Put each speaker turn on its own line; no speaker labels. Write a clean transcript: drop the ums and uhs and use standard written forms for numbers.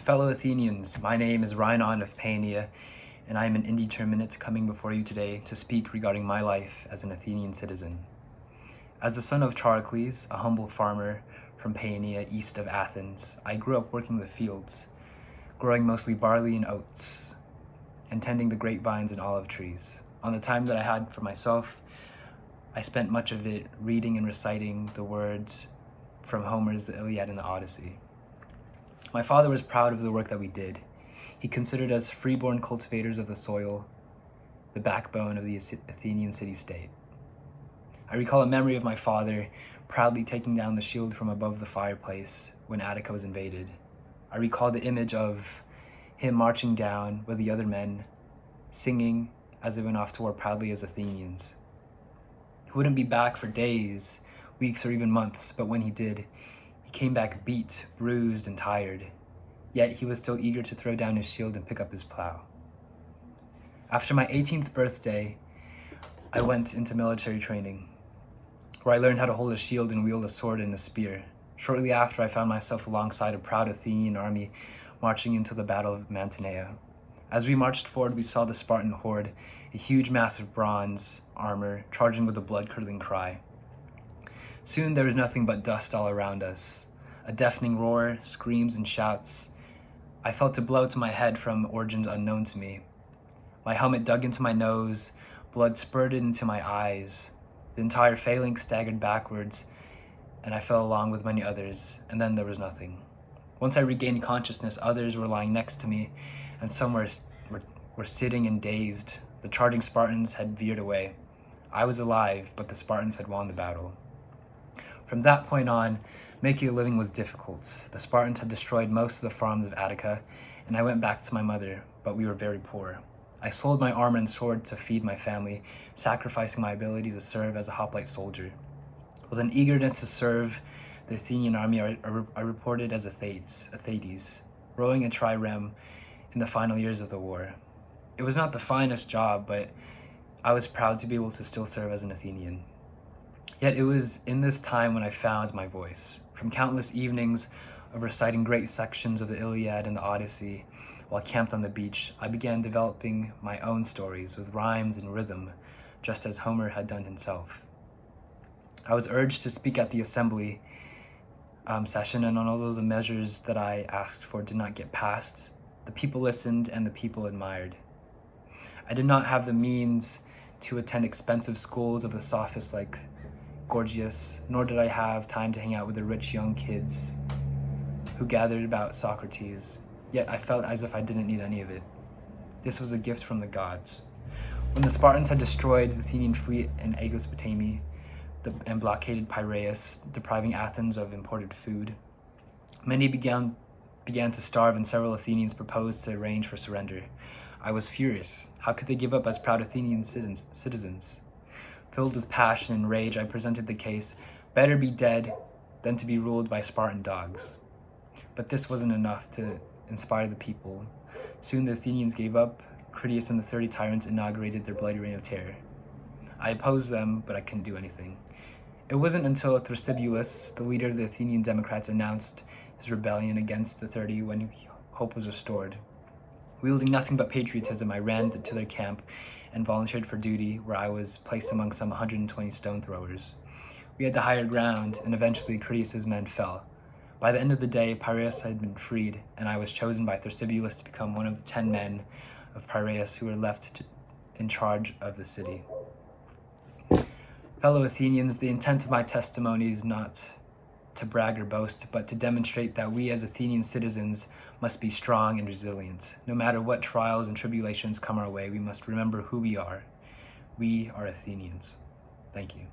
Fellow Athenians, my name is Rhinon of Paeania, and I am an indeterminate coming before you today to speak regarding my life as an Athenian citizen. As the son of Charicles, a humble farmer from Paeania east of Athens, I grew up working the fields, growing mostly barley and oats, and tending the grapevines and olive trees. On the time that I had for myself, I spent much of it reading and reciting the words from Homer's The Iliad and the Odyssey. My father was proud of the work that we did. He considered us freeborn cultivators of the soil, the backbone of the Athenian city-state. I recall a memory of my father proudly taking down the shield from above the fireplace when Attica was invaded. I recall the image of him marching down with the other men, singing as they went off to war proudly as Athenians. He wouldn't be back for days, weeks, or even months, but when he did, he came back beat, bruised, and tired, yet he was still eager to throw down his shield and pick up his plow. After my 18th birthday, I went into military training, where I learned how to hold a shield and wield a sword and a spear. Shortly after, I found myself alongside a proud Athenian army marching into the Battle of Mantinea. As we marched forward, we saw the Spartan horde, a huge mass of bronze armor, charging with a blood-curdling cry. Soon there was nothing but dust all around us. A deafening roar, screams, and shouts. I felt a blow to my head from origins unknown to me. My helmet dug into my nose, blood spurted into my eyes. The entire phalanx staggered backwards, and I fell along with many others, and then there was nothing. Once I regained consciousness, others were lying next to me, and some were sitting and dazed. The charging Spartans had veered away. I was alive, but the Spartans had won the battle. From that point on, making a living was difficult. The Spartans had destroyed most of the farms of Attica, and I went back to my mother, but we were very poor. I sold my armor and sword to feed my family, sacrificing my ability to serve as a hoplite soldier. With an eagerness to serve the Athenian army, I reported as Athetes, rowing a trireme in the final years of the war. It was not the finest job, but I was proud to be able to still serve as an Athenian. Yet it was in this time when I found my voice. From countless evenings of reciting great sections of the Iliad and the Odyssey while camped on the beach, I began developing my own stories with rhymes and rhythm, just as Homer had done himself. I was urged to speak at the assembly session, and although the measures that I asked for did not get passed, the people listened and the people admired. I did not have the means to attend expensive schools of the sophists like Gorgias, nor did I have time to hang out with the rich young kids who gathered about Socrates, yet I felt as if I didn't need any of it. This was a gift from the gods. When the Spartans had destroyed the Athenian fleet in Aegospotami and blockaded Piraeus, depriving Athens of imported food, many began to starve, and several Athenians proposed to arrange for surrender. I was furious. How could they give up as proud Athenian citizens? Filled with passion and rage, I presented the case, better be dead than to be ruled by Spartan dogs. But this wasn't enough to inspire the people. Soon the Athenians gave up. Critias and the 30 tyrants inaugurated their bloody reign of terror. I opposed them, but I couldn't do anything. It wasn't until Thrasybulus, the leader of the Athenian Democrats, announced his rebellion against the 30 when hope was restored. Wielding nothing but patriotism, I ran to their camp and volunteered for duty, where I was placed among some 120 stone throwers. We had the higher ground, and eventually Critias's men fell. By the end of the day, Piraeus had been freed, and I was chosen by Thrasybulus to become one of the 10 men of Piraeus who were left in charge of the city. Fellow Athenians, the intent of my testimony is not to brag or boast, but to demonstrate that we as Athenian citizens must be strong and resilient. No matter what trials and tribulations come our way, we must remember who we are. We are Athenians. Thank you.